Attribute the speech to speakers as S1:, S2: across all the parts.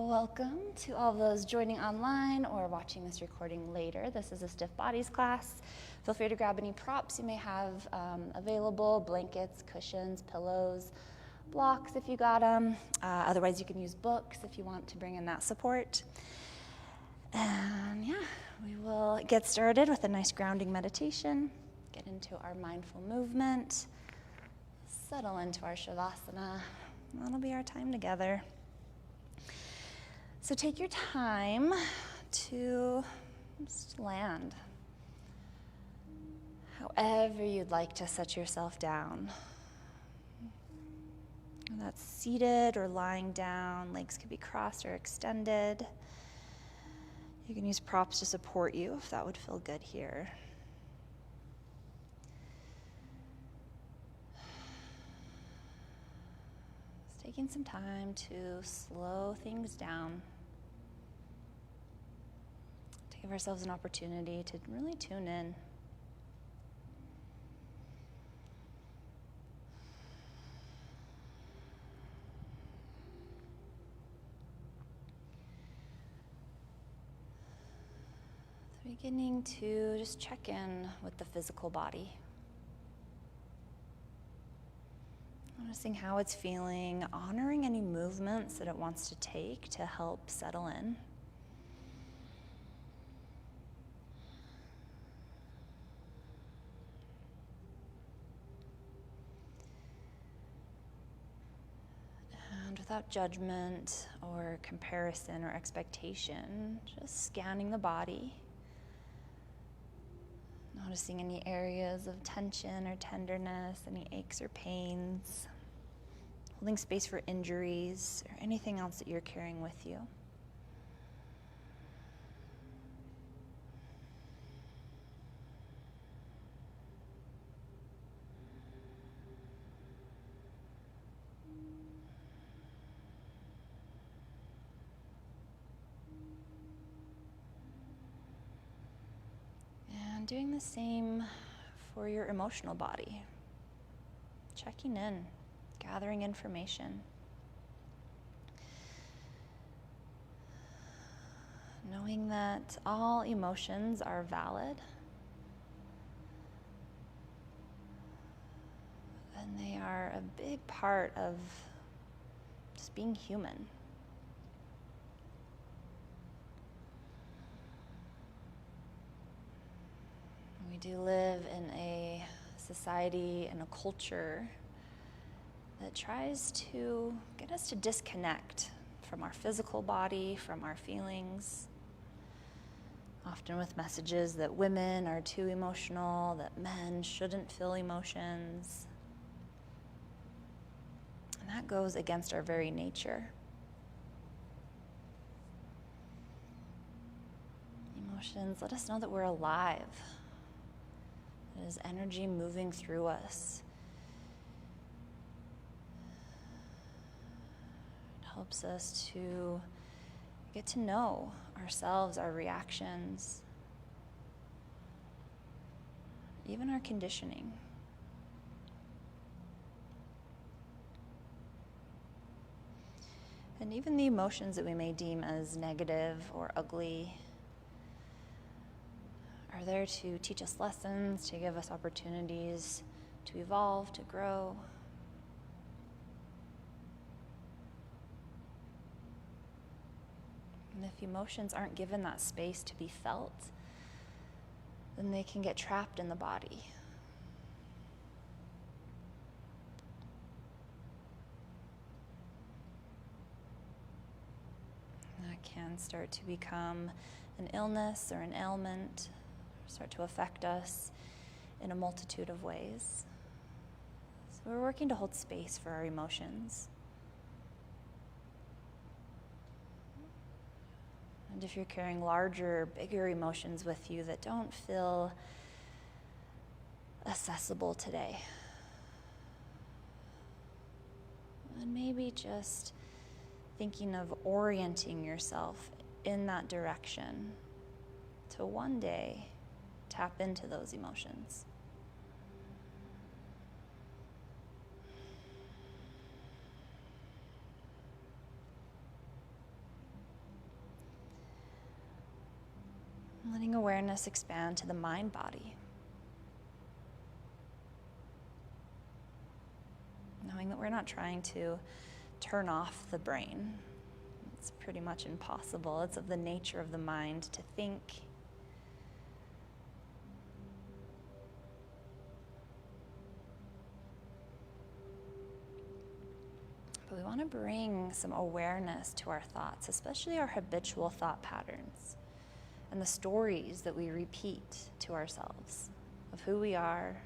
S1: Welcome to all those joining online or watching this recording later. This is a stiff bodies class. Feel free to grab any props you may have available, blankets, cushions, pillows, blocks if you got them. Otherwise, you can use books if you want to bring in that support. And yeah, we will get started with a nice grounding meditation, get into our mindful movement, settle into our Shavasana. That'll be our time together. So take your time to just land. However you'd like to set yourself down. Whether that's seated or lying down, legs could be crossed or extended. You can use props to support you if that would feel good here. Just taking some time to slow things down. To give ourselves an opportunity to really tune in. Beginning to just check in with the physical body. Noticing how it's feeling, honoring any movements that it wants to take to help settle in. And without judgment or comparison or expectation, just scanning the body. Noticing any areas of tension or tenderness, any aches or pains, holding space for injuries or anything else that you're carrying with you. Doing the same for your emotional body. Checking in, gathering information. Knowing that all emotions are valid. And they are a big part of just being human. We do live in a society and a culture that tries to get us to disconnect from our physical body, from our feelings, often with messages that women are too emotional, that men shouldn't feel emotions. And that goes against our very nature. Emotions let us know that we're alive. Is energy moving through us. It helps us to get to know ourselves, our reactions, even our conditioning. And even the emotions that we may deem as negative or ugly are there to teach us lessons, to give us opportunities to evolve, to grow. And if emotions aren't given that space to be felt, then they can get trapped in the body. And that can start to become an illness or an ailment, start to affect us in a multitude of ways. So we're working to hold space for our emotions. And if you're carrying larger, bigger emotions with you that don't feel accessible today, and maybe just thinking of orienting yourself in that direction to one day tap into those emotions. Letting awareness expand to the mind body. Knowing that we're not trying to turn off the brain. It's pretty much impossible. It's of the nature of the mind to think. But we want to bring some awareness to our thoughts, especially our habitual thought patterns and the stories that we repeat to ourselves of who we are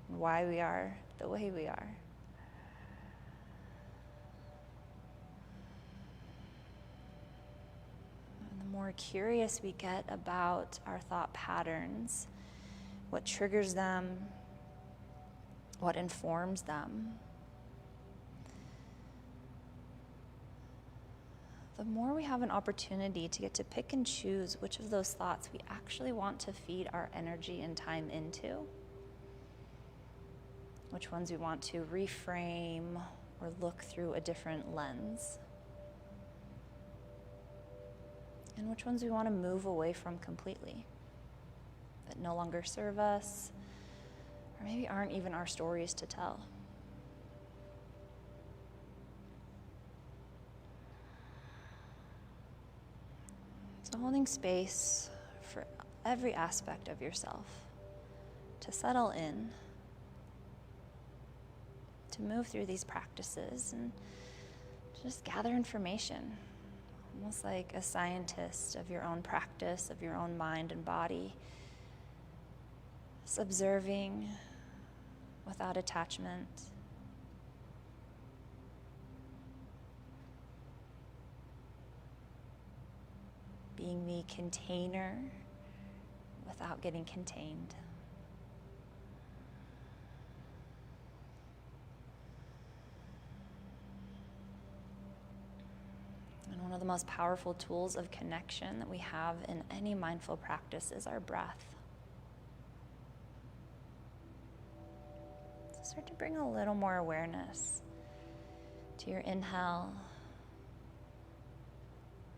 S1: and why we are the way we are. And the more curious we get about our thought patterns, what triggers them, what informs them, the more we have an opportunity to get to pick and choose which of those thoughts we actually want to feed our energy and time into, which ones we want to reframe or look through a different lens, and which ones we want to move away from completely, that no longer serve us, or maybe aren't even our stories to tell. So holding space for every aspect of yourself to settle in, to move through these practices and just gather information, almost like a scientist of your own practice, of your own mind and body, just observing without attachment. Being the container without getting contained. And one of the most powerful tools of connection that we have in any mindful practice is our breath. So start to bring a little more awareness to your inhale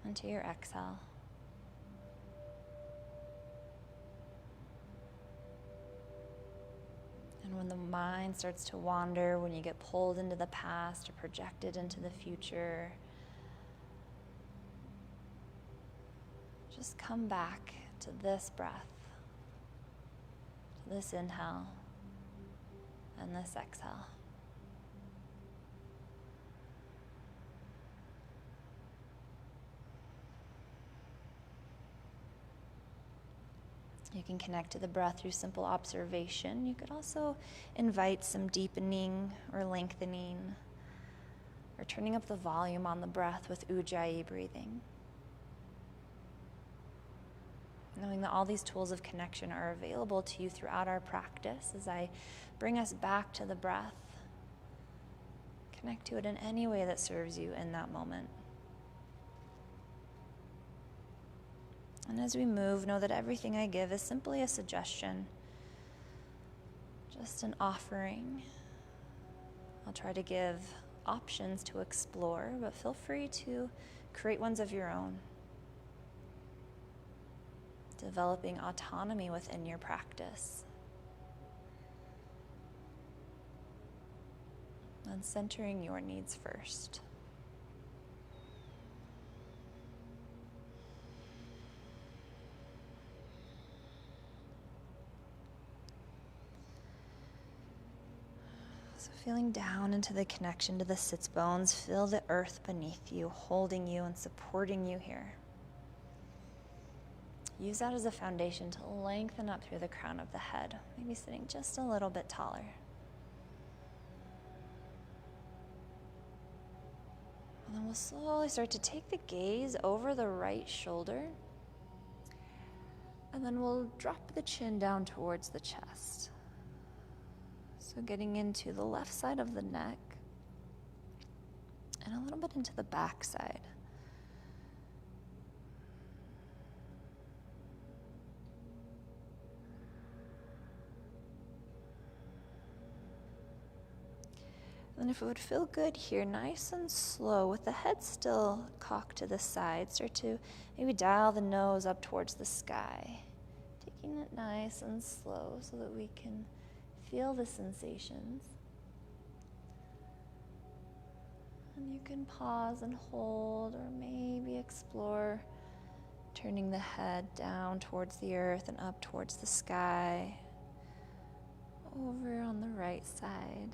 S1: and to your exhale. And when the mind starts to wander, when you get pulled into the past or projected into the future, just come back to this breath, to this inhale and this exhale. You can connect to the breath through simple observation. You could also invite some deepening or lengthening or turning up the volume on the breath with Ujjayi breathing. Knowing that all these tools of connection are available to you throughout our practice as I bring us back to the breath. Connect to it in any way that serves you in that moment. And as we move, know that everything I give is simply a suggestion, just an offering. I'll try to give options to explore, but feel free to create ones of your own. Developing autonomy within your practice. And centering your needs first. So feeling down into the connection to the sits bones, feel the earth beneath you, holding you and supporting you here. Use that as a foundation to lengthen up through the crown of the head, maybe sitting just a little bit taller. And then we'll slowly start to take the gaze over the right shoulder, and then we'll drop the chin down towards the chest. So getting into the left side of the neck and a little bit into the back side. And if it would feel good here, nice and slow, with the head still cocked to the side, start to maybe dial the nose up towards the sky. taking it nice and slow so that we can feel the sensations. And you can pause and hold, or maybe explore turning the head down towards the earth and up towards the sky, over on the right side.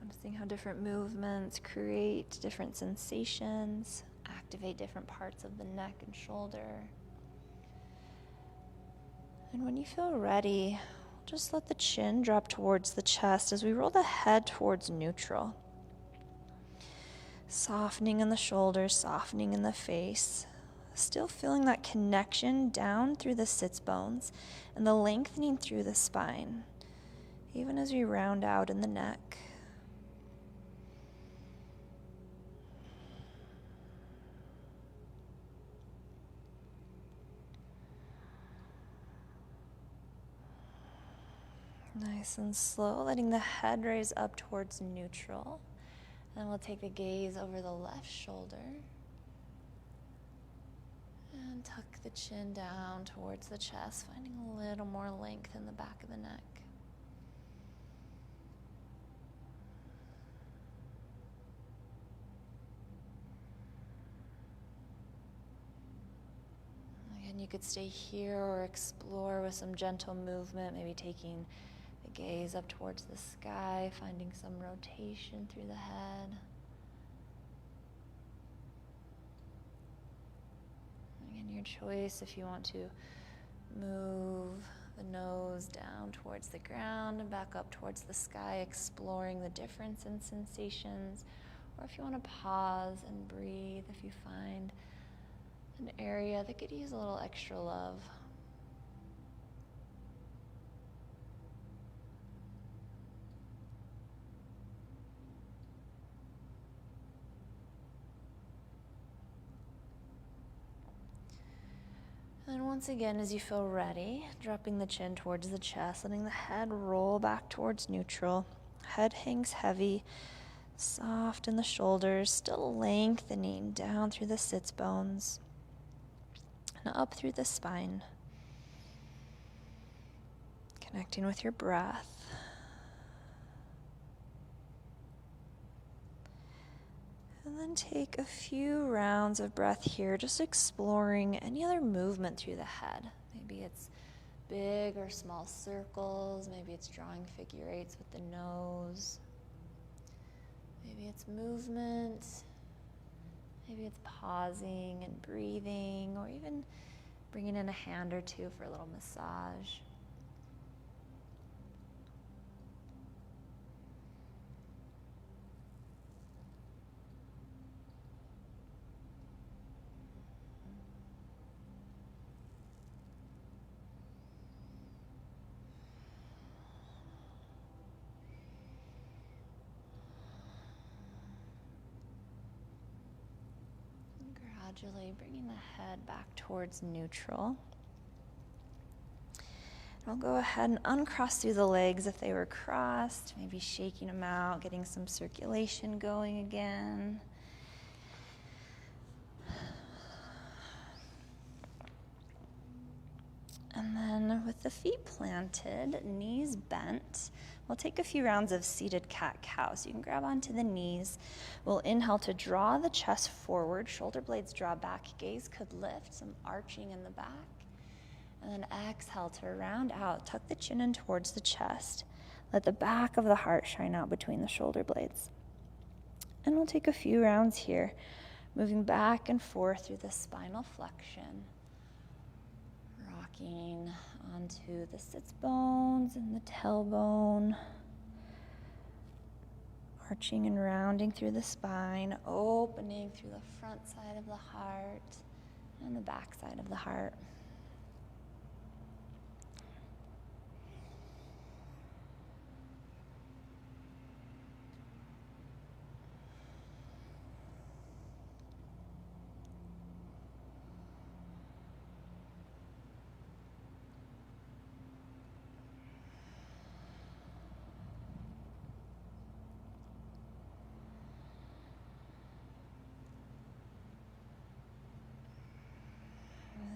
S1: Noticing how different movements create different sensations, activate different parts of the neck and shoulder. And when you feel ready, just let the chin drop towards the chest as we roll the head towards neutral. Softening in the shoulders, softening in the face. Still feeling that connection down through the sits bones and the lengthening through the spine, even as we round out in the neck. Nice and slow, letting the head raise up towards neutral. Then we'll take the gaze over the left shoulder and tuck the chin down towards the chest, finding a little more length in the back of the neck. Again, you could stay here or explore with some gentle movement, maybe taking the gaze up towards the sky, finding some rotation through the head. Again, your choice if you want to move the nose down towards the ground and back up towards the sky, exploring the difference in sensations, or if you want to pause and breathe, if you find an area that could use a little extra love. And once again, as you feel ready, dropping the chin towards the chest, letting the head roll back towards neutral. Head hangs heavy, soft in the shoulders, still lengthening down through the sits bones and up through the spine. Connecting with your breath. And then take a few rounds of breath here, just exploring any other movement through the head. Maybe it's big or small circles. Maybe it's drawing figure eights with the nose. Maybe it's movement. Maybe it's pausing and breathing, or even bringing in a hand or two for a little massage. Gradually bringing the head back towards neutral. And I'll go ahead and uncross through the legs if they were crossed, maybe shaking them out, getting some circulation going again. And then with the feet planted, knees bent, we'll take a few rounds of seated cat-cow. So you can grab onto the knees. We'll inhale to draw the chest forward, shoulder blades draw back, gaze could lift, some arching in the back. And then exhale to round out, tuck the chin in towards the chest. Let the back of the heart shine out between the shoulder blades. And we'll take a few rounds here, moving back and forth through the spinal flexion. Rocking onto the sits bones and the tailbone. Arching and rounding through the spine, opening through the front side of the heart and the back side of the heart.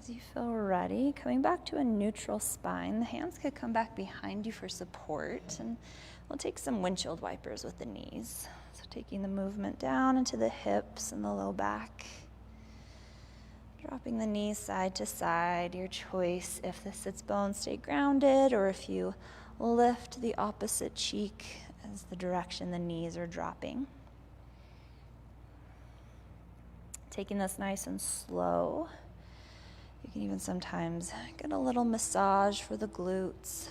S1: As you feel ready, coming back to a neutral spine, the hands could come back behind you for support, and we'll take some windshield wipers with the knees. So taking the movement down into the hips and the low back. Dropping the knees side to side, your choice if the sits bones stay grounded or if you lift the opposite cheek as the direction the knees are dropping. Taking this nice and slow. You can even sometimes get a little massage for the glutes.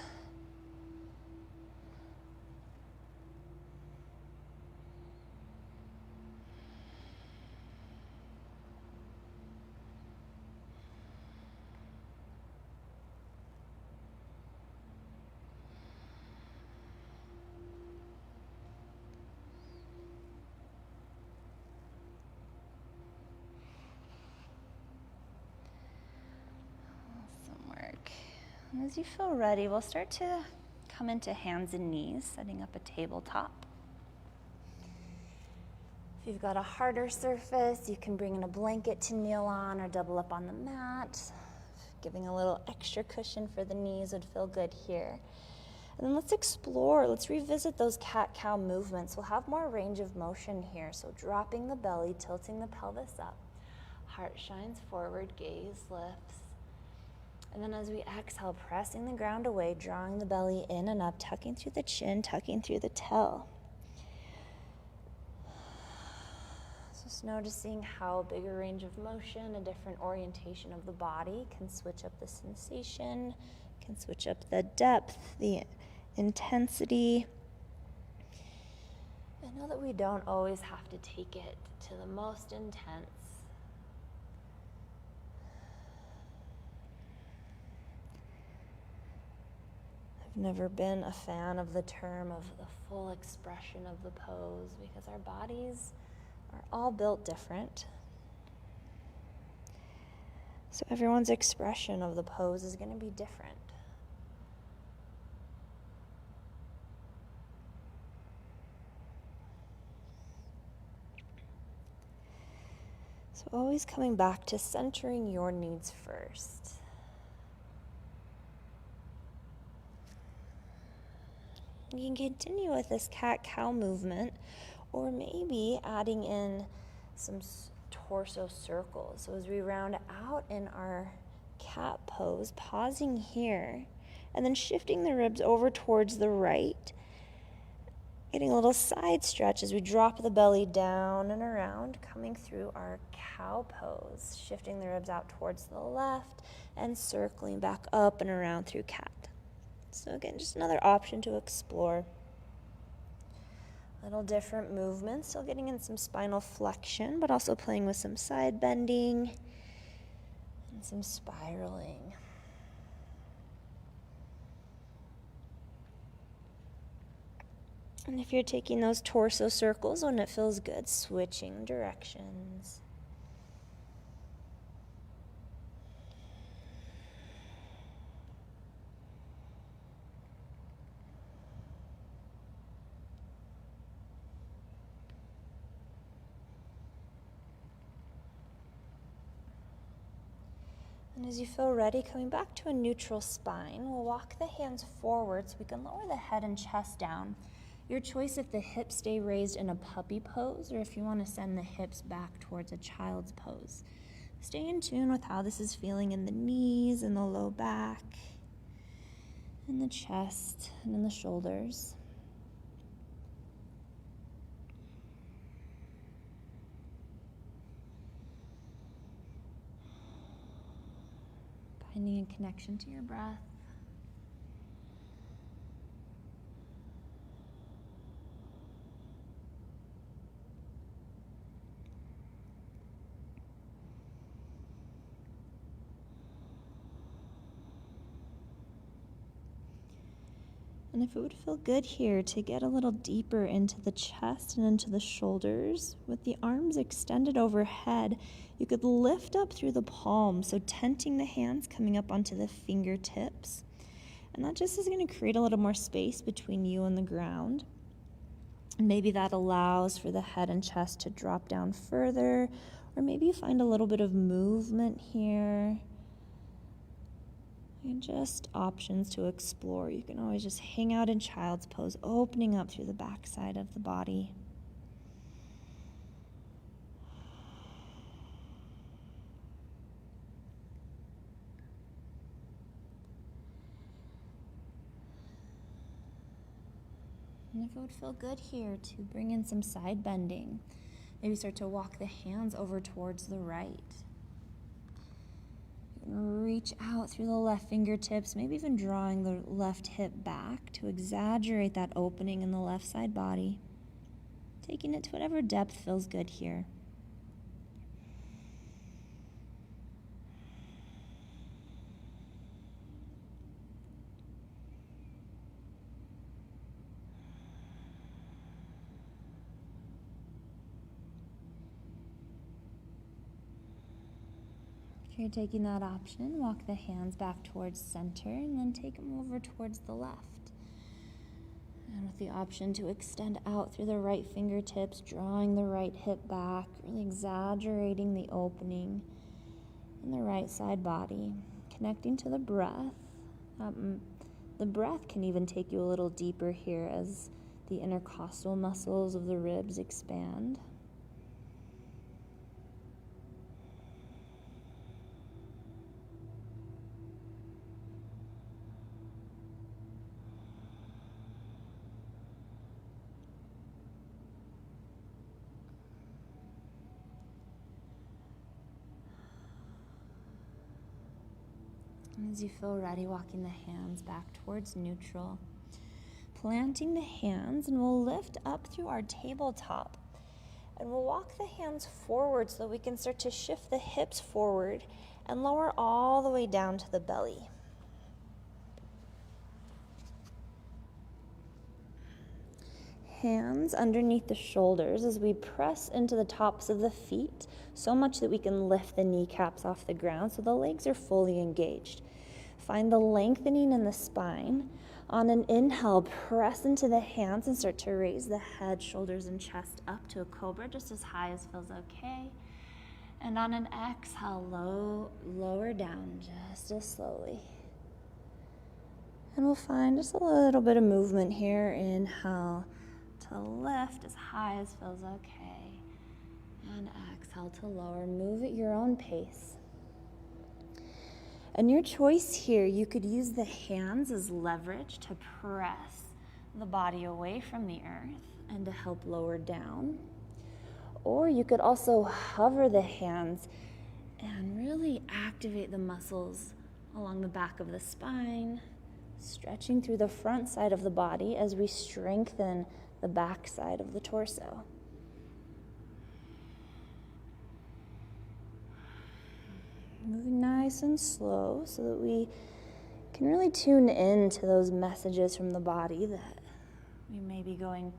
S1: And as you feel ready, we'll start to come into hands and knees, setting up a tabletop. If you've got a harder surface, you can bring in a blanket to kneel on or double up on the mat. Giving a little extra cushion for the knees would feel good here. And then let's explore, let's revisit those cat-cow movements. We'll have more range of motion here. So dropping the belly, tilting the pelvis up. Heart shines forward, gaze lifts. And then as we exhale, pressing the ground away, drawing the belly in and up, tucking through the chin, tucking through the tail. So just noticing how a bigger range of motion, a different orientation of the body can switch up the sensation, can switch up the depth, the intensity. And know that we don't always have to take it to the most intense. Never been a fan of the term of the full expression of the pose because our bodies are all built different. So everyone's expression of the pose is going to be different. So always coming back to centering your needs first. You can continue with this cat-cow movement, or maybe adding in some torso circles. So as we round out in our cat pose, pausing here, and then shifting the ribs over towards the right, getting a little side stretch as we drop the belly down and around, coming through our cow pose, shifting the ribs out towards the left, and circling back up and around through cat. So again, just another option to explore. Little different movements, still getting in some spinal flexion, but also playing with some side bending and some spiraling. And if you're taking those torso circles when it feels good, switching directions. And as you feel ready, coming back to a neutral spine, we'll walk the hands forward so we can lower the head and chest down. Your choice if the hips stay raised in a puppy pose or if you want to send the hips back towards a child's pose. Stay in tune with how this is feeling in the knees, in the low back, in the chest, and in the shoulders. Finding a connection to your breath. And if it would feel good here to get a little deeper into the chest and into the shoulders, with the arms extended overhead, you could lift up through the palms, so tenting the hands coming up onto the fingertips. And that just is going to create a little more space between you and the ground. And maybe that allows for the head and chest to drop down further, or maybe you find a little bit of movement here
S2: And just options to explore. You can always just hang out in child's pose, opening up through the back side of the body. And if it would feel good here to bring in some side bending, maybe start to walk the hands over towards the right. Reach out through the left fingertips, maybe even drawing the left hip back to exaggerate that opening in the left side body. Taking it to whatever depth feels good here. If you're taking that option, walk the hands back towards center and then take them over towards the left. And with the option to extend out through the right fingertips, drawing the right hip back, really exaggerating the opening in the right side body, connecting to the breath. The breath can even take you a little deeper here as the intercostal muscles of the ribs expand. As you feel ready, walking the hands back towards neutral. Planting the hands, and we'll lift up through our tabletop. And we'll walk the hands forward so that we can start to shift the hips forward and lower all the way down to the belly. Hands underneath the shoulders as we press into the tops of the feet so much that we can lift the kneecaps off the ground so the legs are fully engaged. Find the lengthening in the spine. On an inhale, press into the hands and start to raise the head, shoulders, and chest up to a cobra, just as high as feels okay. And on an exhale, lower down just as slowly. And we'll find just a little bit of movement here. Inhale to lift as high as feels okay. And exhale to lower. Move at your own pace. And your choice here, you could use the hands as leverage to press the body away from the earth and to help lower down. Or you could also hover the hands and really activate the muscles along the back of the spine, stretching through the front side of the body as we strengthen the back side of the torso. Moving nice and slow so that we can really tune in to those messages from the body that we may be going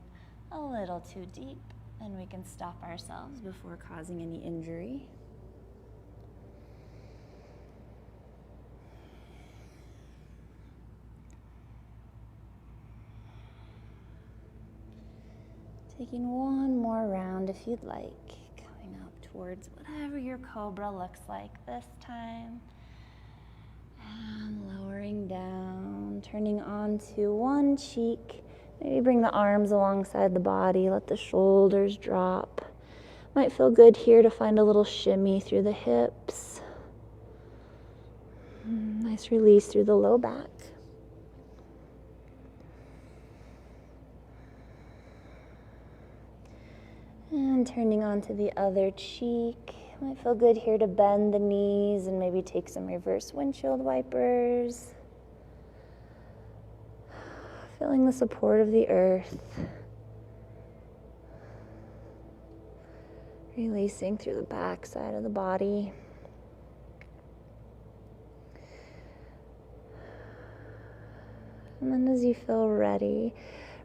S2: a little too deep, and we can stop ourselves before causing any injury. Taking one more round if you'd like. Towards whatever your cobra looks like this time. And lowering down, turning onto one cheek. Maybe bring the arms alongside the body, let the shoulders drop. Might feel good here to find a little shimmy through the hips. Nice release through the low back. And turning onto the other cheek. Might feel good here to bend the knees and maybe take some reverse windshield wipers. Feeling the support of the earth. Releasing through the back side of the body. And then as you feel ready,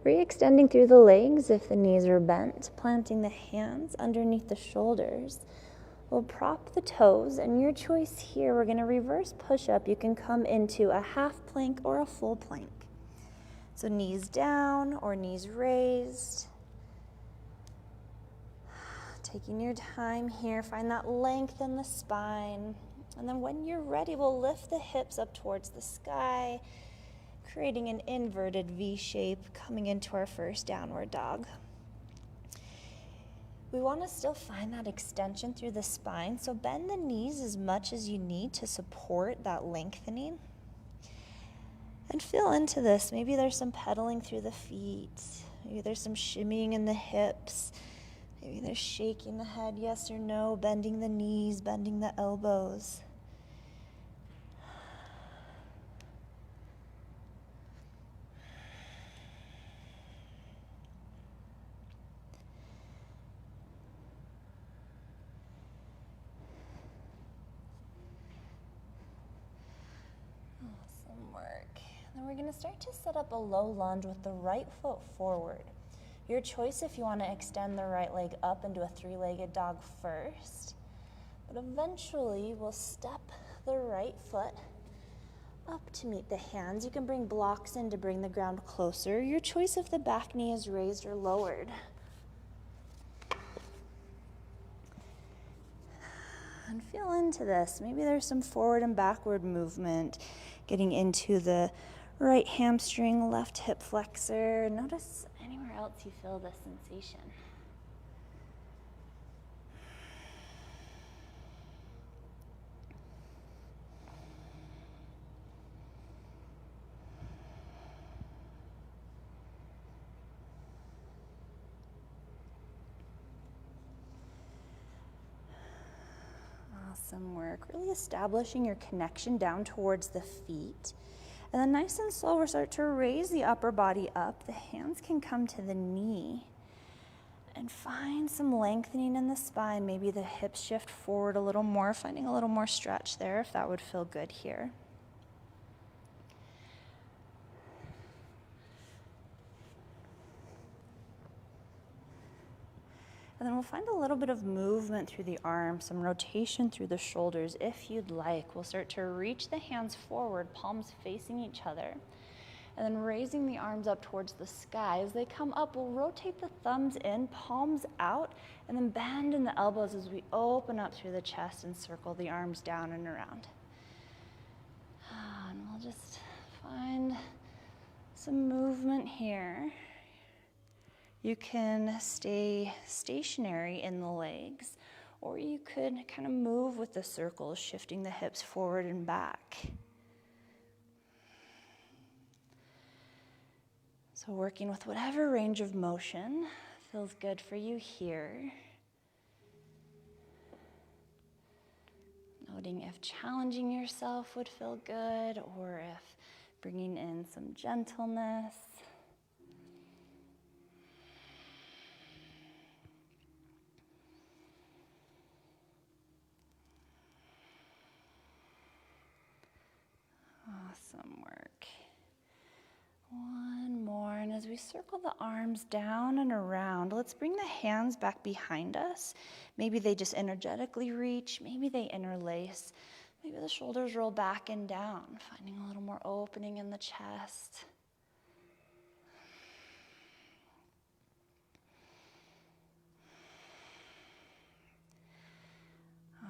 S2: re-extending through the legs if the knees are bent, planting the hands underneath the shoulders. We'll prop the toes, and your choice here, we're going to reverse push-up. You can come into a half plank or a full plank. So knees down or knees raised. Taking your time here, find that length in the spine. And then when you're ready, we'll lift the hips up towards the sky, creating an inverted V shape, coming into our first downward dog. We want to still find that extension through the spine, so bend the knees as much as you need to support that lengthening. And feel into this. Maybe there's some pedaling through the feet. Maybe there's some shimmying in the hips. Maybe there's shaking the head, yes or no, bending the knees, bending the elbows. Awesome work. Then we're going to start to set up a low lunge with the right foot forward. Your choice if you want to extend the right leg up into a three-legged dog first. But eventually, we'll step the right foot up to meet the hands. You can bring blocks in to bring the ground closer. Your choice if the back knee is raised or lowered. And feel into this. Maybe there's some forward and backward movement, getting into the right hamstring, left hip flexor. Notice anywhere else you feel this sensation. Awesome work. Really establishing your connection down towards the feet. And then nice and slow, we'll start to raise the upper body up. The hands can come to the knee. And find some lengthening in the spine. Maybe the hips shift forward a little more, finding a little more stretch there if that would feel good here. And then we'll find a little bit of movement through the arms, some rotation through the shoulders if you'd like. We'll start to reach the hands forward, palms facing each other. And then raising the arms up towards the sky. As they come up, we'll rotate the thumbs in, palms out, and then bend in the elbows as we open up through the chest and circle the arms down and around. And we'll just find some movement here. You can stay stationary in the legs, or you could kind of move with the circles, shifting the hips forward and back. So working with whatever range of motion feels good for you here. Noting if challenging yourself would feel good, or if bringing in some gentleness. Awesome work. One more, and as we circle the arms down and around, let's bring the hands back behind us. Maybe they just energetically reach, maybe they interlace, maybe the shoulders roll back and down, finding a little more opening in the chest.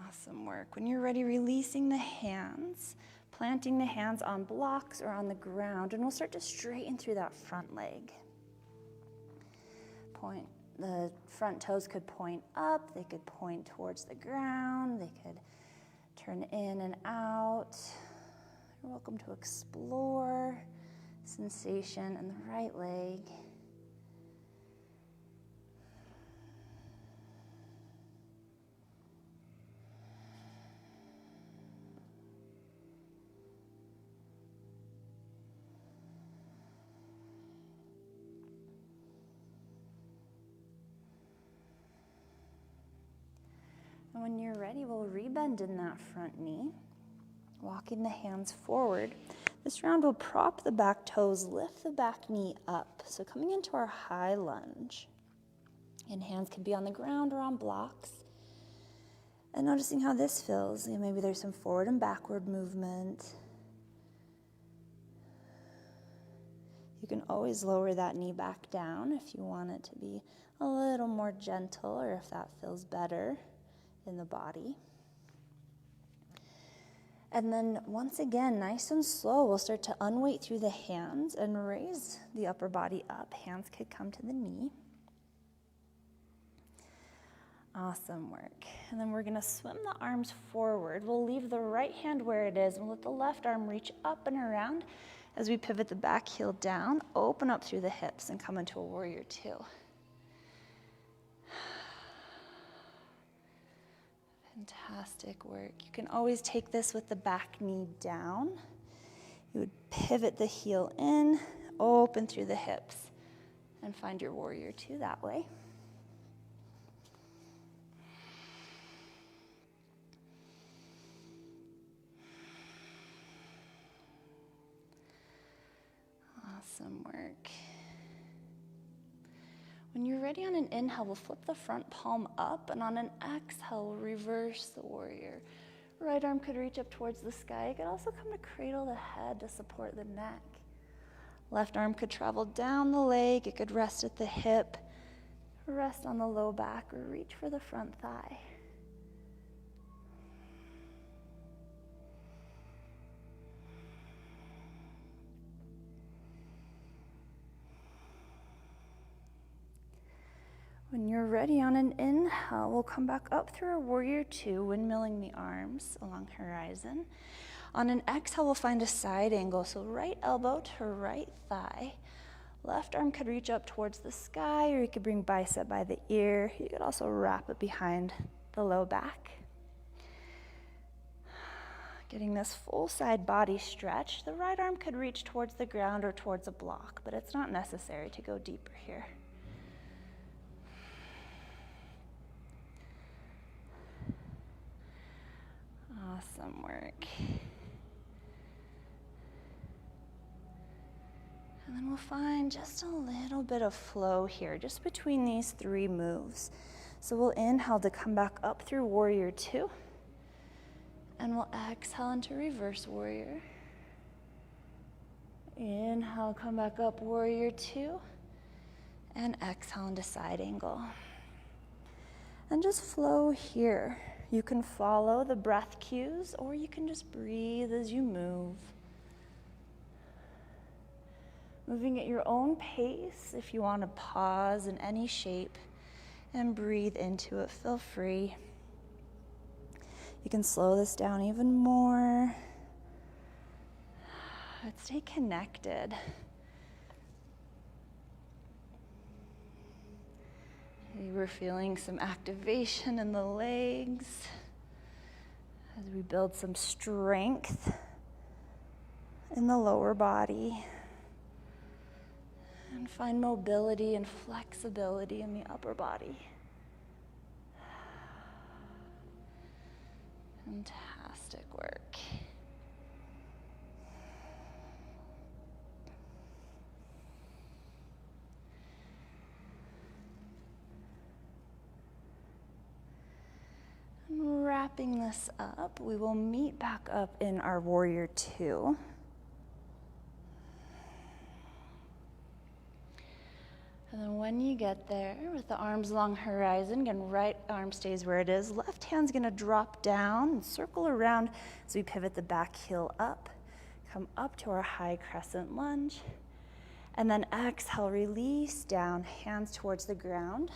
S2: Awesome work. When you're ready, releasing the hands, planting the hands on blocks or on the ground, and we'll start to straighten through that front leg. The front toes could point up, they could point towards the ground, they could turn in and out. You're welcome to explore sensation in the right leg. And when you're ready, we'll rebend in that front knee, walking the hands forward. This round we'll prop the back toes, lift the back knee up. So coming into our high lunge. And hands can be on the ground or on blocks. And noticing how this feels. Maybe there's some forward and backward movement. You can always lower that knee back down if you want it to be a little more gentle, or if that feels better in the body.
S1: And then once again, nice and slow, we'll start to unweight through the hands and raise the upper body up. Hands could come to the knee. Awesome work. And then we're gonna swim the arms forward. We'll leave the right hand where it is and let the left arm reach up and around as we pivot the back heel down, open up through the hips and come into a warrior two. Fantastic work. You can always take this with the back knee down. You would pivot the heel in, open through the hips, and find your warrior two that way. Awesome work. When you're ready on an inhale, we'll flip the front palm up, and on an exhale, we'll reverse the warrior. Right arm could reach up towards the sky. It could also come to cradle the head to support the neck. Left arm could travel down the leg. It could rest at the hip, rest on the low back, or reach for the front thigh. When you're ready on an inhale, we'll come back up through our warrior two, windmilling the arms along horizon. On an exhale, we'll find a side angle, so right elbow to right thigh. Left arm could reach up towards the sky, or you could bring bicep by the ear. You could also wrap it behind the low back. Getting this full side body stretch, the right arm could reach towards the ground or towards a block, but it's not necessary to go deeper here. Awesome work. And then we'll find just a little bit of flow here, just between these three moves. So we'll inhale to come back up through warrior two, and we'll exhale into reverse warrior. Inhale, come back up, warrior two, and exhale into side angle. And just flow here. You can follow the breath cues, or you can just breathe as you move. Moving at your own pace. If you want to pause in any shape and breathe into it, feel free. You can slow this down even more. Let's stay connected. We're feeling some activation in the legs as we build some strength in the lower body and find mobility and flexibility in the upper body. Fantastic work. Wrapping this up, we will meet back up in our warrior two. And then when you get there, with the arms along horizon, again, right arm stays where it is. Left hand's gonna drop down and circle around as we pivot the back heel up. Come up to our high crescent lunge. And then exhale, release down, hands towards the ground.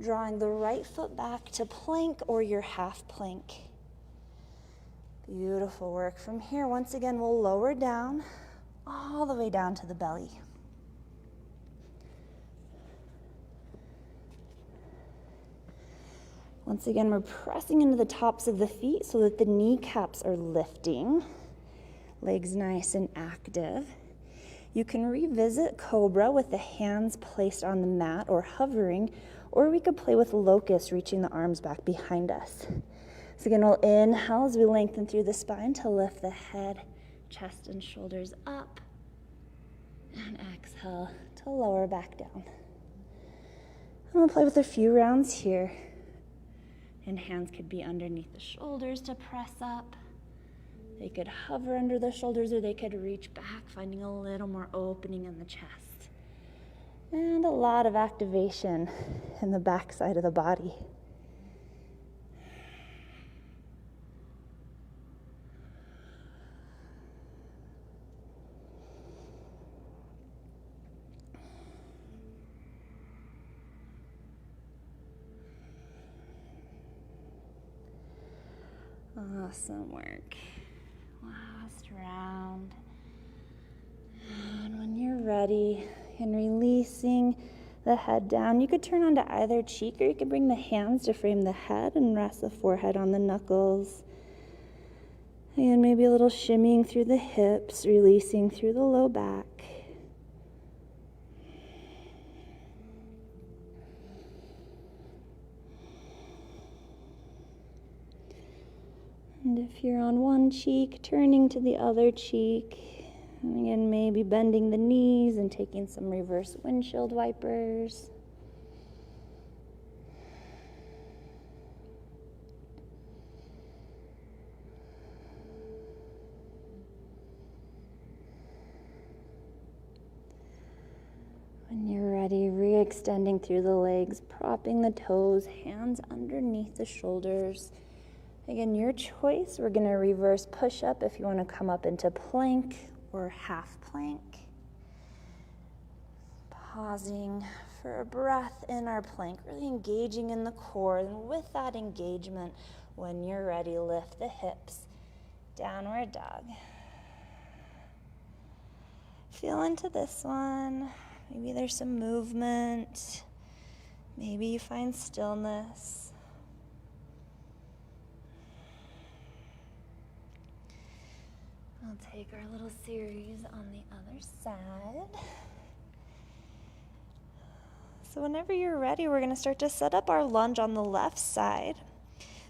S1: Drawing the right foot back to plank or your half plank. Beautiful work. From here, once again, we'll lower down, all the way down to the belly. Once again, we're pressing into the tops of the feet so that the kneecaps are lifting. Legs nice and active. You can revisit Cobra with the hands placed on the mat or hovering, or we could play with Locust, reaching the arms back behind us. So again, we'll inhale as we lengthen through the spine to lift the head, chest, and shoulders up. And exhale to lower back down. And we'll play with a few rounds here. And hands could be underneath the shoulders to press up. They could hover under the shoulders, or they could reach back, finding a little more opening in the chest. And a lot of activation in the back side of the body.
S2: Awesome work. Last round. And when you're ready, and releasing the head down, you could turn onto either cheek, or you could bring the hands to frame the head and rest the forehead on the knuckles. And maybe a little shimmying through the hips, releasing through the low back. And if you're on one cheek, turning to the other cheek. And again, maybe bending the knees and taking some reverse windshield wipers. When you're ready, re-extending through the legs, propping the toes, hands underneath the shoulders. Again, your choice. We're going to reverse push-up if you want to come up into plank or half plank. Pausing for a breath in our plank, really engaging in the core. And with that engagement, when you're ready, lift the hips, downward dog. Feel into this one. Maybe there's some movement. Maybe you find stillness. I'll take our little series on the other side. So whenever you're ready, we're going to start to set up our lunge on the left side.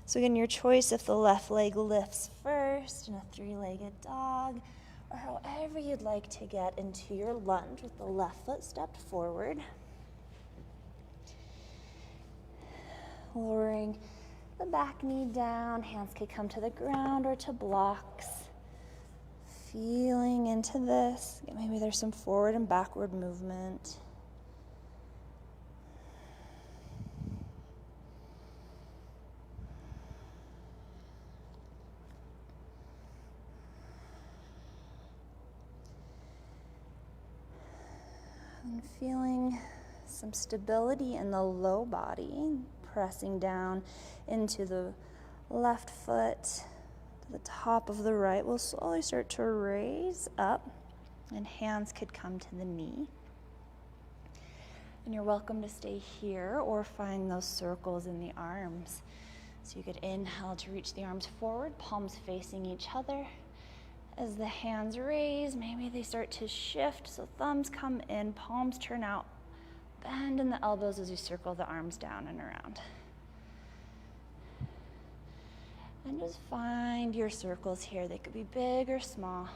S2: So again, your choice if the left leg lifts first in a three-legged dog, or however you'd like to get into your lunge with the left foot stepped forward. Lowering the back knee down, hands could come to the ground or to blocks. Feeling into this. Maybe there's some forward and backward movement. And feeling some stability in the low body, pressing down into the left foot to the top of the right. We'll slowly start to raise up, and hands could come to the knee. And you're welcome to stay here or find those circles in the arms. So you could inhale to reach the arms forward, palms facing each other. As the hands raise, maybe they start to shift, so thumbs come in, palms turn out, bend in the elbows as you circle the arms down and around. And just find your circles here. They could be big or small.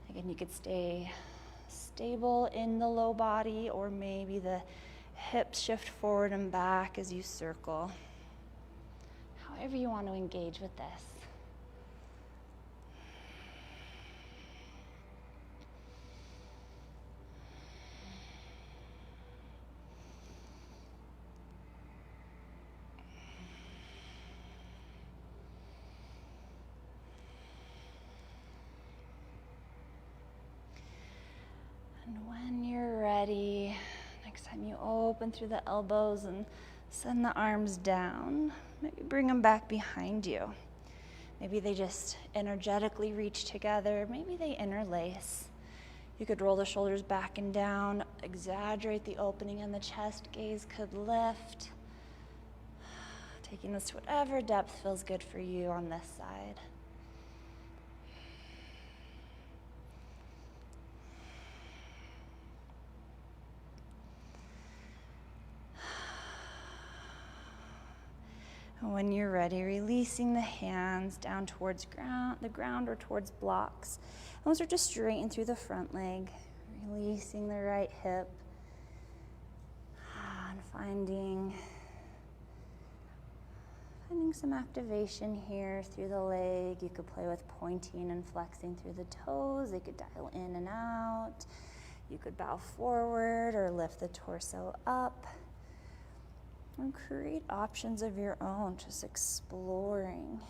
S2: Again, you could stay stable in the low body, or maybe the hips shift forward and back as you circle. However you want to engage with this. And when you're ready, next time you open through the elbows and send the arms down, maybe bring them back behind you. Maybe they just energetically reach together. Maybe they interlace. You could roll the shoulders back and down, exaggerate the opening in the chest, gaze could lift. Taking this to whatever depth feels good for you on this side. When you're ready, releasing the hands down towards the ground or towards blocks. And we'll start to straighten through the front leg, releasing the right hip, and finding some activation here through the leg. You could play with pointing and flexing through the toes. They could dial in and out. You could bow forward or lift the torso up. And create options of your own, just exploring.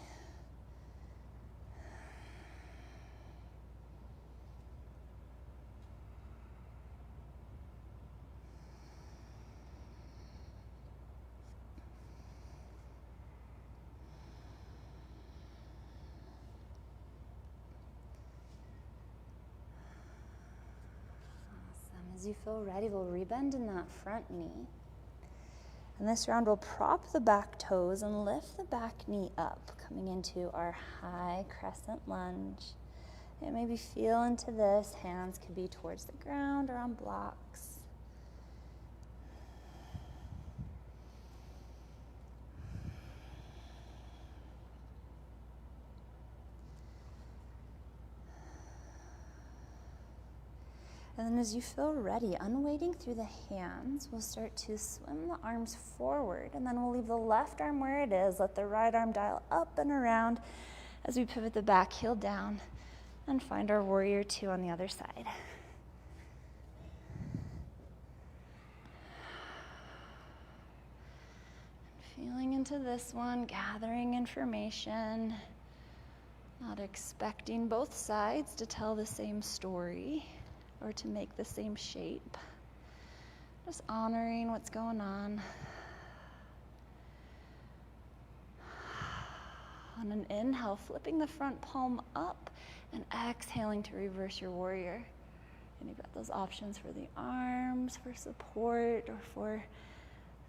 S1: As you feel ready, we'll rebend in that front knee. And this round, we'll prop the back toes and lift the back knee up, coming into our high crescent lunge. And maybe feel into this. Hands could be towards the ground or on blocks. And then as you feel ready, unweighting through the hands, we'll start to swim the arms forward, and then we'll leave the left arm where it is. Let the right arm dial up and around as we pivot the back heel down and find our warrior two on the other side. Feeling into this one, gathering information, not expecting both sides to tell the same story or to make the same shape. Just honoring what's going on. On an inhale, flipping the front palm up and exhaling to reverse your warrior. And you've got those options for the arms, for support, or for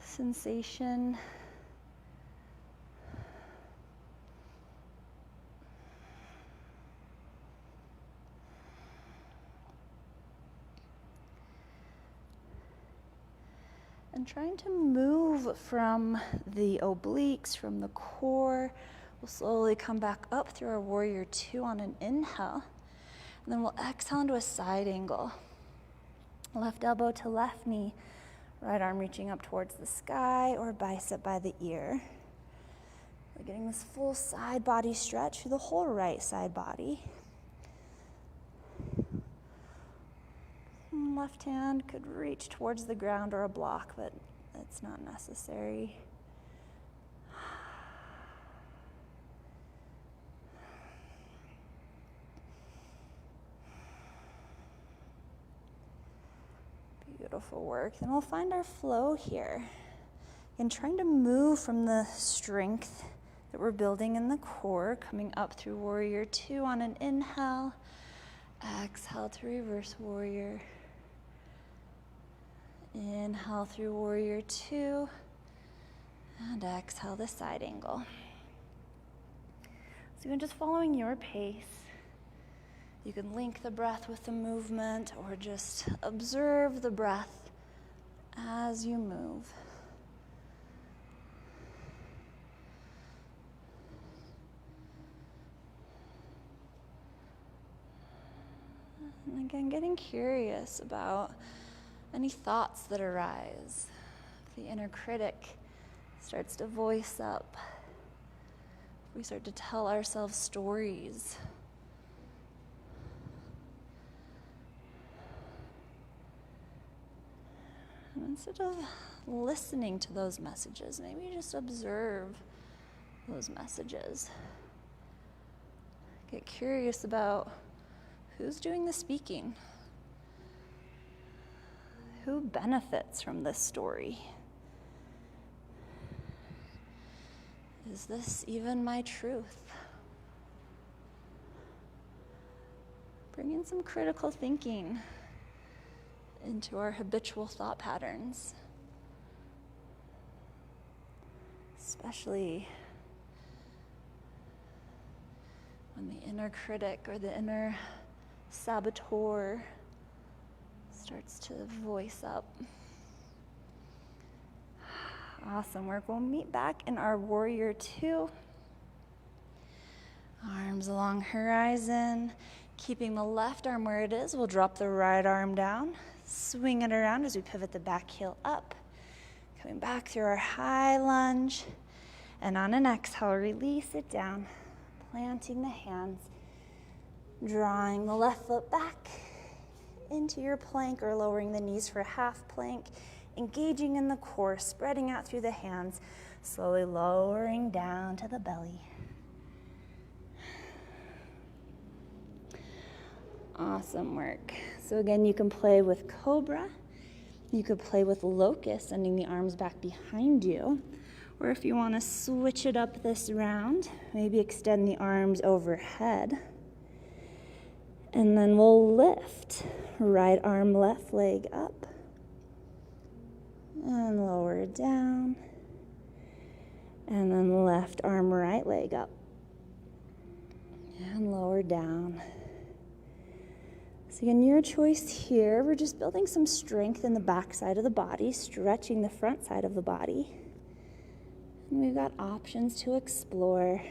S1: sensation. And trying to move from the obliques, from the core. We'll slowly come back up through our warrior two on an inhale. And then we'll exhale into a side angle. Left elbow to left knee, right arm reaching up towards the sky or bicep by the ear. We're getting this full side body stretch through the whole right side body. Left hand could reach towards the ground or a block, but it's not necessary. Beautiful work. Then we'll find our flow here. And trying to move from the strength that we're building in the core, coming up through warrior two on an inhale. Exhale to reverse warrior. Inhale through warrior two, and exhale the side angle. So you're just following your pace. You can link the breath with the movement or just observe the breath as you move. And again, getting curious about any thoughts that arise. If the inner critic starts to voice up, we start to tell ourselves stories. And instead of listening to those messages, maybe just observe those messages. Get curious about who's doing the speaking. Who benefits from this story? Is this even my truth? Bring in some critical thinking into our habitual thought patterns, especially when the inner critic or the inner saboteur starts to voice up. Awesome work. We'll meet back in our warrior two. Arms along horizon. Keeping the left arm where it is, we'll drop the right arm down. Swing it around as we pivot the back heel up. Coming back through our high lunge. And on an exhale, release it down. Planting the hands. Drawing the left foot back into your plank or lowering the knees for half plank. Engaging in the core, spreading out through the hands. Slowly lowering down to the belly. Awesome work. So again, you can play with cobra. You could play with locust, sending the arms back behind you. Or if you want to switch it up this round, maybe extend the arms overhead.
S2: And then we'll lift. Right arm, left leg up. And lower down. And then left arm, right leg up. And lower down. So again, your choice here. We're just building some strength in the back side of the body, stretching the front side of the body. And we've got options to explore.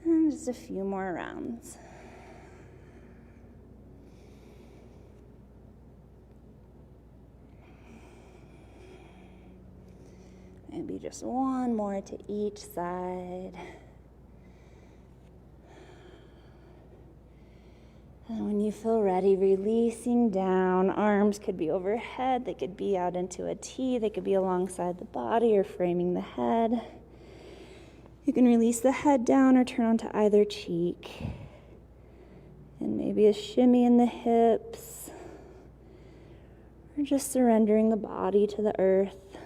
S2: And just a few more rounds. Maybe just one more to each side. And when you feel ready, releasing down. Arms could be overhead, they could be out into a T, they could be alongside the body or framing the head. You can release the head down or turn onto either cheek. And maybe a shimmy in the hips. Or just surrendering the body to the earth.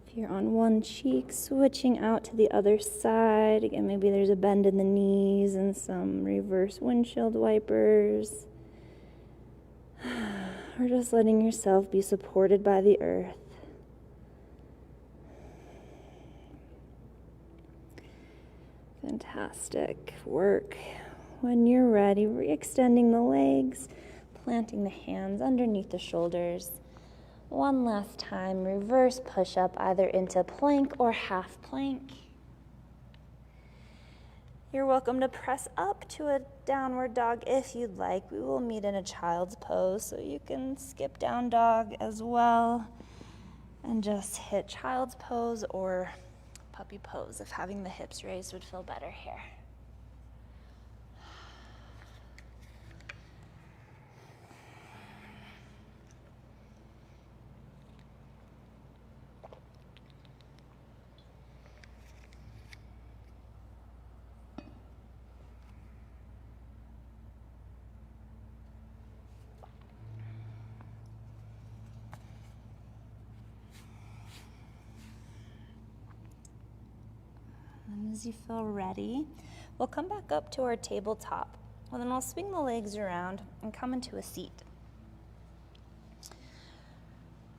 S2: If you're on one cheek, switching out to the other side. Again, maybe there's a bend in the knees and some reverse windshield wipers. Or just letting yourself be supported by the earth. Fantastic work. When you're ready, re-extending the legs, planting the hands underneath the shoulders. One last time, reverse push-up either into plank or half plank. You're welcome to press up to a downward dog if you'd like. We will meet in a child's pose, so you can skip down dog as well and just hit child's pose or puppy pose if having the hips raised would feel better here. And as you feel ready, we'll come back up to our tabletop. Well, then we'll swing the legs around and come into a seat.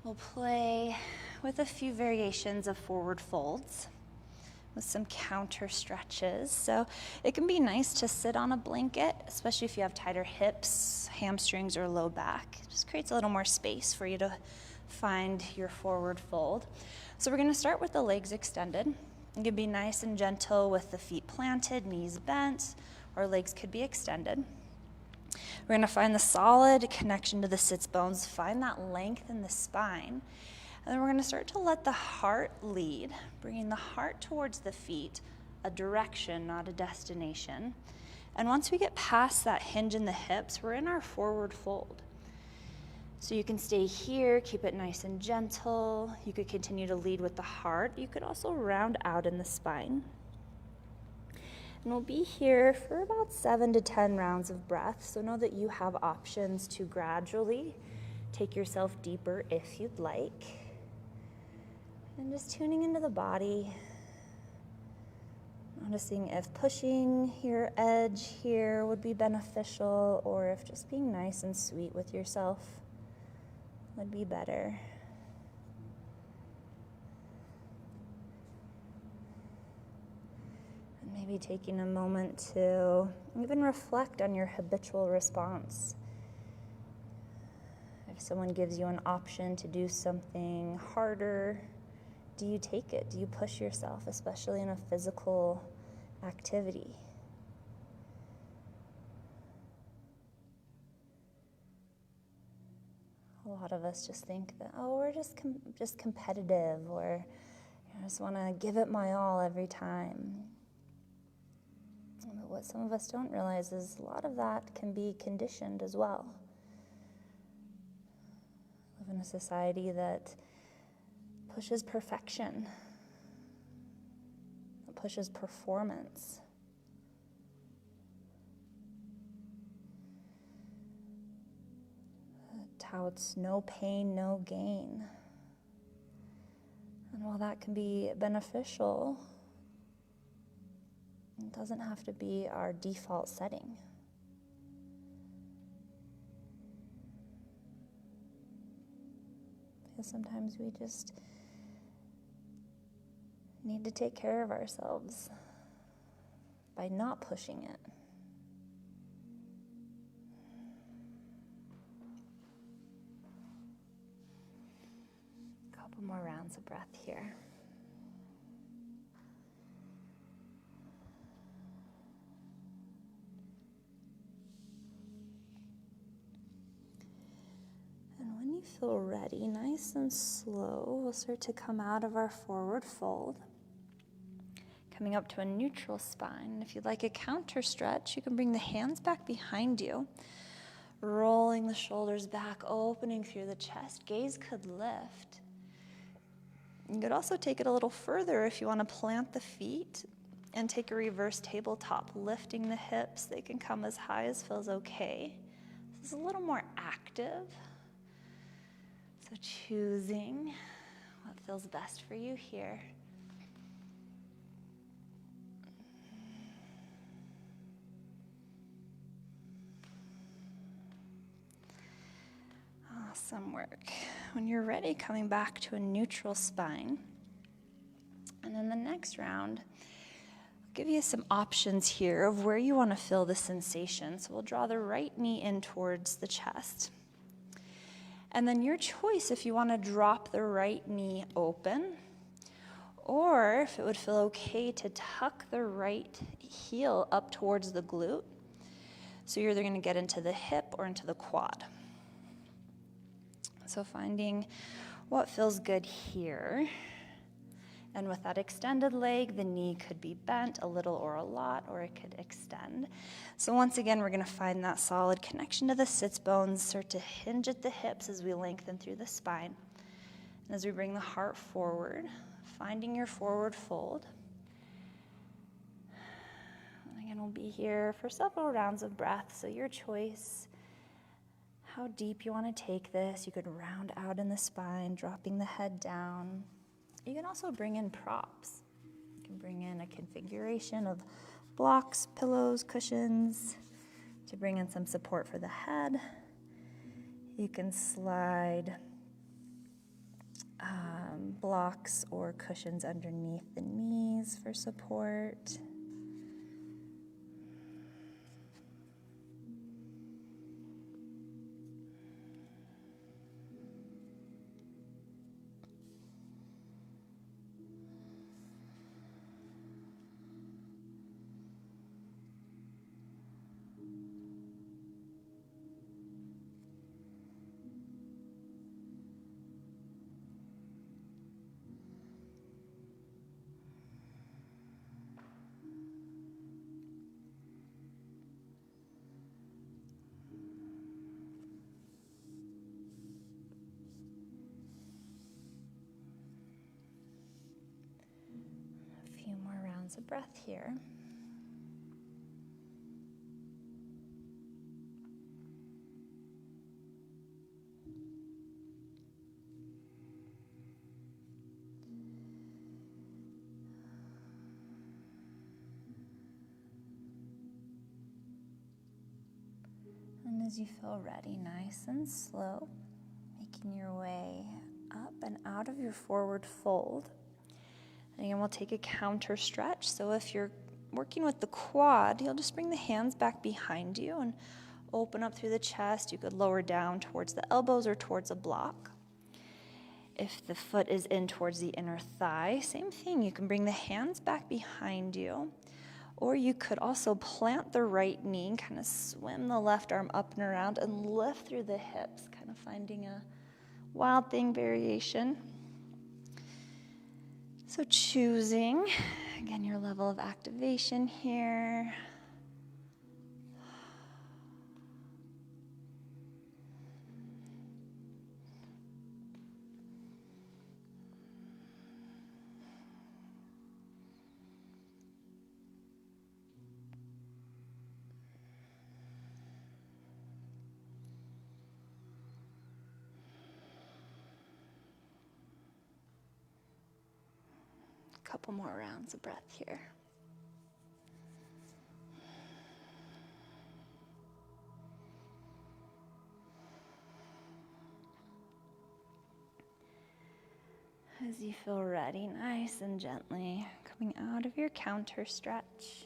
S2: We'll play with a few variations of forward folds with some counter stretches. So it can be nice to sit on a blanket, especially if you have tighter hips, hamstrings, or low back. It just creates a little more space for you to find your forward fold. So we're going to start with the legs extended. You can be nice and gentle with the feet planted, knees bent, or legs could be extended. We're going to find the solid connection to the sits bones, find that length in the spine, and then we're going to start to let the heart lead, bringing the heart towards the feet, a direction, not a destination. And once we get past that hinge in the hips, we're in our forward fold. So you can stay here, keep it nice and gentle. You could continue to lead with the heart. You could also round out in the spine. And we'll be here for about 7 to 10 rounds of breath. So know that you have options to gradually take yourself deeper if you'd like. And just tuning into the body. Noticing if pushing your edge here would be beneficial, or if just being nice and sweet with yourself would be better. And maybe taking a moment to even reflect on your habitual response. If someone gives you an option to do something harder, do you take it? Do you push yourself, especially in a physical activity? A lot of us just think that, oh, we're just competitive, or I just want to give it my all every time. But what some of us don't realize is a lot of that can be conditioned as well. We live in a society that pushes perfection.
S1: pushes performance. It touts no pain, no gain. And while that can be beneficial, it doesn't have to be our default setting. Because sometimes we just need to take care of ourselves by not pushing it. A couple more rounds of breath here. And when you feel ready, nice and slow, we'll start to come out of our forward fold, coming up to a neutral spine. And if you'd like a counter stretch, you can bring the hands back behind you, rolling the shoulders back, opening through the chest. Gaze could lift. You could also take it a little further if you want to plant the feet and take a reverse tabletop, lifting the hips. They can come as high as feels okay. This is a little more active. So choosing what feels best for you here. Awesome work. When you're ready, coming back to a neutral spine. And then the next round, I'll give you some options here of where you want to feel the sensation. So we'll draw the right knee in towards the chest. And then your choice if you want to drop the right knee open, or if it would feel okay to tuck the right heel up towards the glute. So you're either going to get into the hip or into the quad. So finding what feels good here. And with that extended leg, the knee could be bent a little or a lot, or it could extend. So once again, we're going to find that solid connection to the sits bones, start to hinge at the hips as we lengthen through the spine. And as we bring the heart forward, finding your forward fold. And again, we'll be here for several rounds of breath, so your choice. How deep you want to take this. You could round out in the spine, dropping the head down. You can also bring in props. You can bring in a configuration of blocks, pillows, cushions to bring in some support for the head. You can slide blocks or cushions underneath the knees for support. Of breath here. And as you feel ready, nice and slow, making your way up and out of your forward fold. And again, we'll take a counter stretch. So if you're working with the quad, you'll just bring the hands back behind you and open up through the chest. You could lower down towards the elbows or towards a block. If the foot is in towards the inner thigh, same thing. You can bring the hands back behind you. Or you could also plant the right knee, kind of swim the left arm up and around and lift through the hips, kind of finding a wild thing variation. So choosing, again, your level of activation here. Couple more rounds of breath here. As you feel ready, nice and gently coming out of your counter stretch.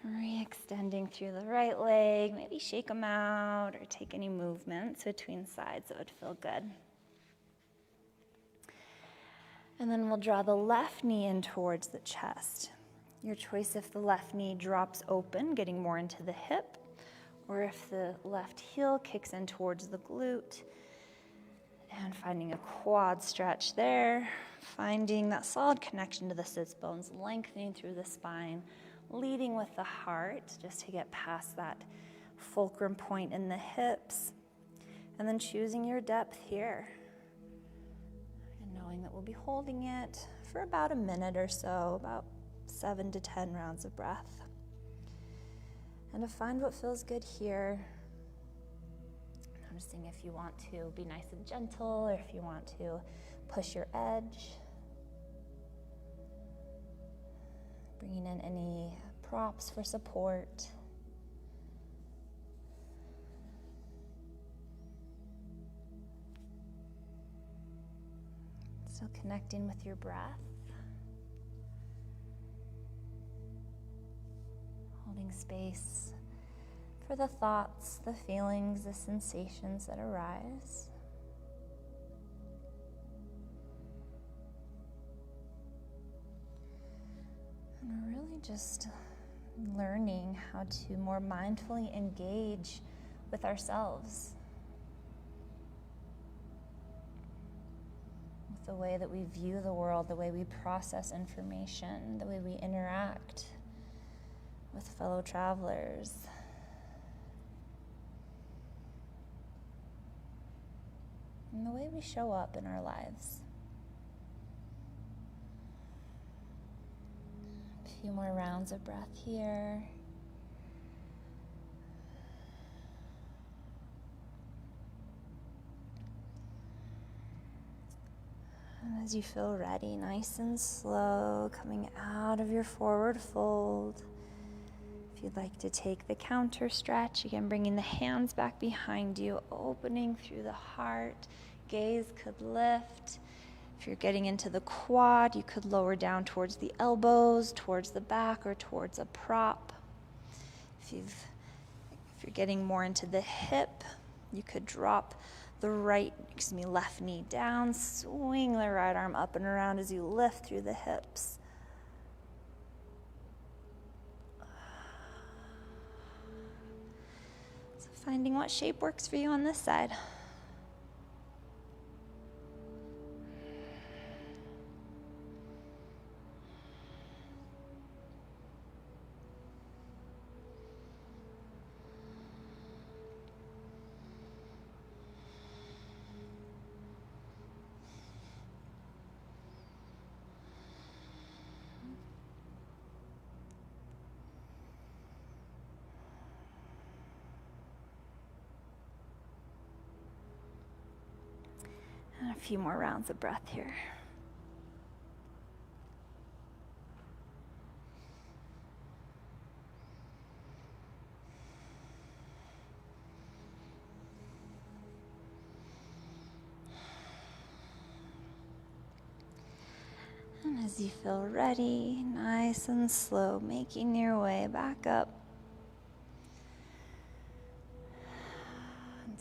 S1: Re-extending through the right leg, maybe shake them out or take any movements between sides that would feel good. And then we'll draw the left knee in towards the chest. Your choice if the left knee drops open, getting more into the hip, or if the left heel kicks in towards the glute. And finding a quad stretch there, finding that solid connection to the sits bones, lengthening through the spine, leading with the heart just to get past that fulcrum point in the hips, and then choosing your depth here. And knowing that we'll be holding it for about a minute or so, about 7 to 10 rounds of breath. And to find what feels good here. Noticing if you want to be nice and gentle or if you want to push your edge. Bringing in any props for support. Still connecting with your breath. Holding space for the thoughts, the feelings, the sensations that arise. And we're really just learning how to more mindfully engage with ourselves, with the way that we view the world, the way we process information, the way we interact with fellow travelers. And the way we show up in our lives. A few more rounds of breath here. And as you feel ready, nice and slow, coming out of your forward fold. If you'd like to take the counter stretch, again, bringing the hands back behind you, opening through the heart, gaze could lift. If you're getting into the quad, you could lower down towards the elbows, towards the back, or towards a prop. If you're getting more into the hip, you could drop the left knee down, swing the right arm up and around as you lift through the hips. So finding what shape works for you on this side. And a few more rounds of breath here. And as you feel ready, nice and slow, making your way back up.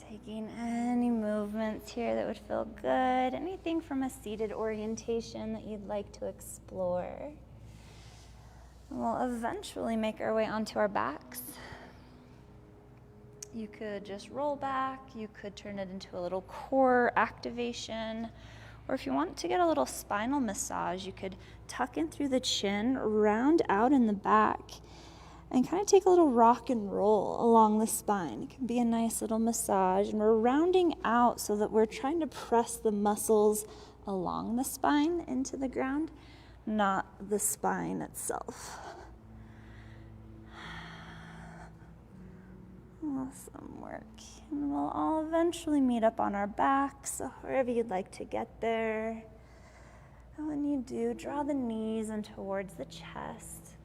S1: Taking any movements here that would feel good, anything from a seated orientation that you'd like to explore. And we'll eventually make our way onto our backs. You could just roll back, you could turn it into a little core activation, or if you want to get a little spinal massage, you could tuck in through the chin, round out in the back, and kind of take a little rock and roll along the spine. It can be a nice little massage. And we're rounding out so that we're trying to press the muscles along the spine into the ground, not the spine itself. Awesome work. And we'll all eventually meet up on our backs, so wherever you'd like to get there. And when you do, draw the knees in towards the chest.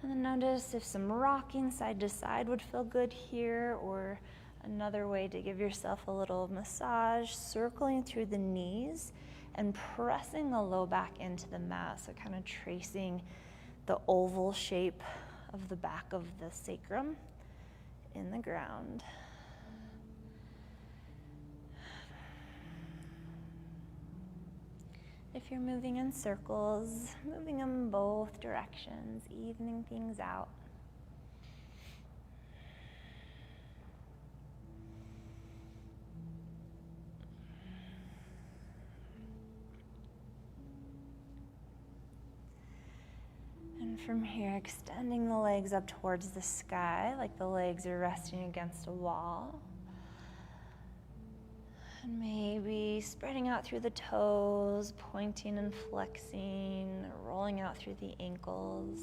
S1: And then notice if some rocking side to side would feel good here, or another way to give yourself a little massage, circling through the knees and pressing the low back into the mat. So kind of tracing the oval shape of the back of the sacrum in the ground. If you're moving in circles, moving them both directions, evening things out. And from here, extending the legs up towards the sky, like the legs are resting against a wall. And maybe spreading out through the toes, pointing and flexing, rolling out through the ankles.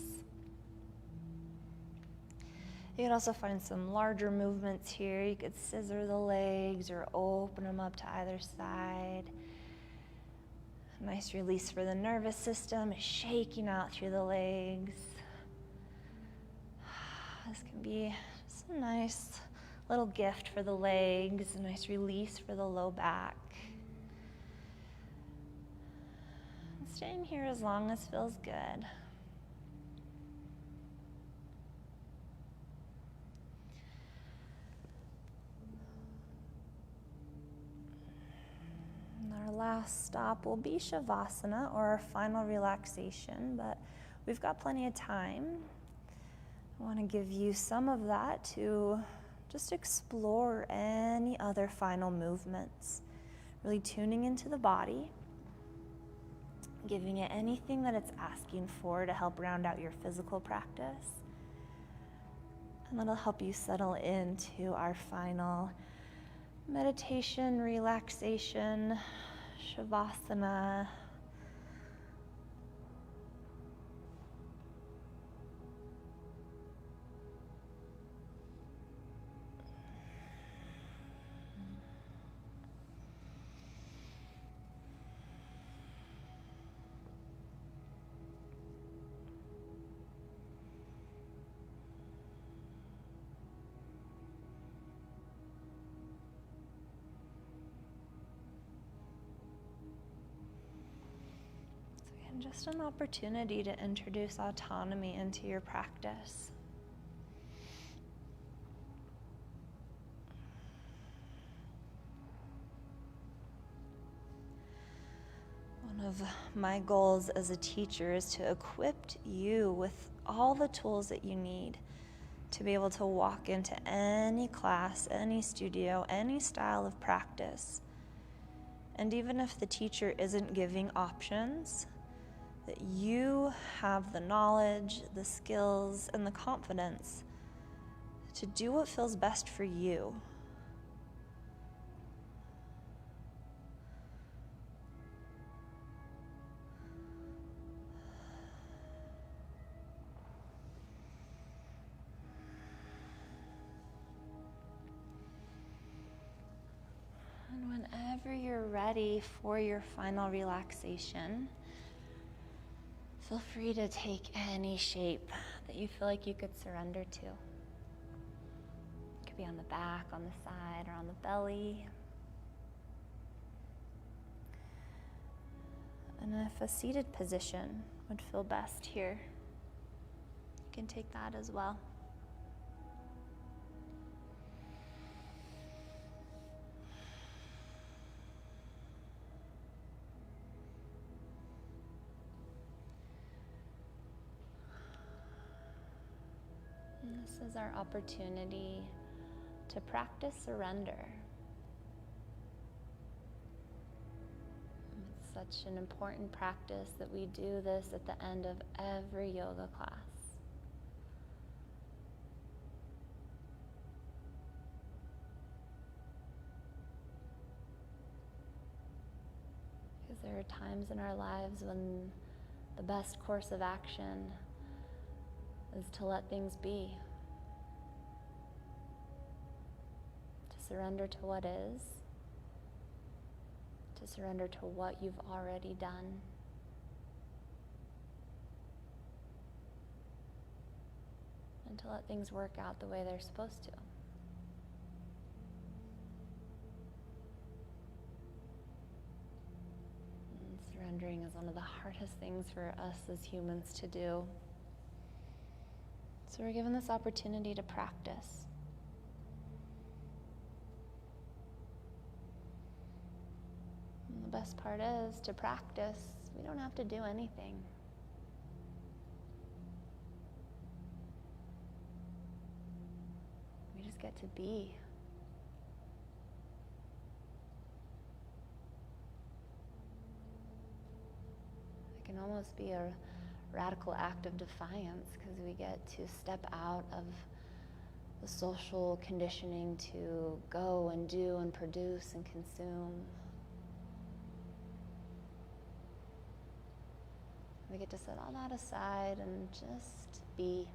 S1: You could also find some larger movements here. You could scissor the legs or open them up to either side. Nice release for the nervous system, shaking out through the legs. This can be just a nice little gift for the legs, a nice release for the low back. Staying here as long as feels good. And our last stop will be Shavasana, or our final relaxation, but we've got plenty of time. I want to give you some of that to just explore any other final movements. Really tuning into the body, giving it anything that it's asking for to help round out your physical practice. And that'll help you settle into our final meditation, relaxation, Shavasana. Just an opportunity to introduce autonomy into your practice. One of my goals as a teacher is to equip you with all the tools that you need to be able to walk into any class, any studio, any style of practice. And even if the teacher isn't giving options, that you have the knowledge, the skills, and the confidence to do what feels best for you. And whenever you're ready for your final relaxation, feel free to take any shape that you feel like you could surrender to. It could be on the back, on the side, or on the belly. And if a seated position would feel best here, you can take that as well. This is our opportunity to practice surrender. It's such an important practice that we do this at the end of every yoga class. Because there are times in our lives when the best course of action is to let things be. To surrender to what is, to surrender to what you've already done. And to let things work out the way they're supposed to. And surrendering is one of the hardest things for us as humans to do. So we're given this opportunity to practice. And the best part is, to practice, we don't have to do anything. We just get to be. It can almost be a radical act of defiance because we get to step out of the social conditioning to go and do and produce and consume. We get to set all that aside and just be.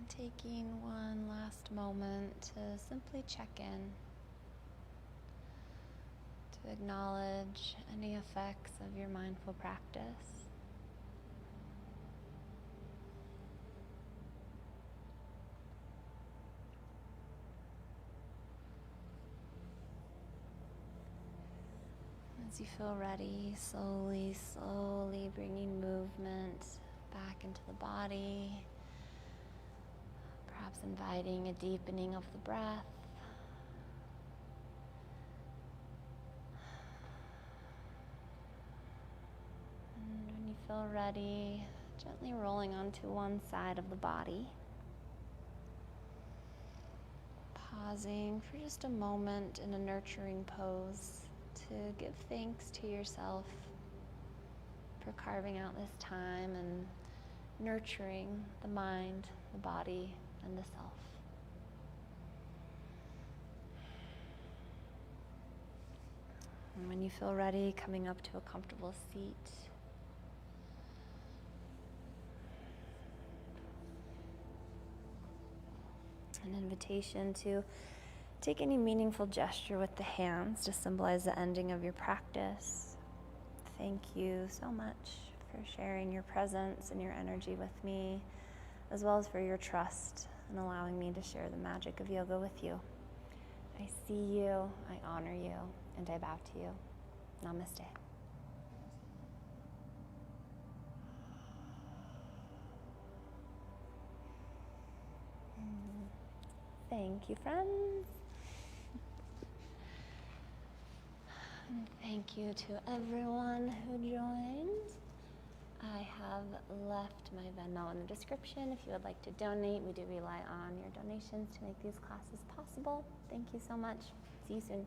S1: And taking one last moment to simply check in, to acknowledge any effects of your mindful practice. As you feel ready, slowly bringing movement back into the body, perhaps inviting a deepening of the breath. And when you feel ready, gently rolling onto one side of the body. Pausing for just a moment in a nurturing pose to give thanks to yourself for carving out this time and nurturing the mind, the body, and the self. And when you feel ready, coming up to a comfortable seat. An invitation to take any meaningful gesture with the hands to symbolize the ending of your practice. Thank you so much for sharing your presence and your energy with me, as well as for your trust and allowing me to share the magic of yoga with you. I see you, I honor you, and I bow to you. Namaste. Thank you, friends. And thank you to everyone who joined. I have left my Venmo in the description if you would like to donate. We do rely on your donations to make these classes possible. Thank you so much. See you soon.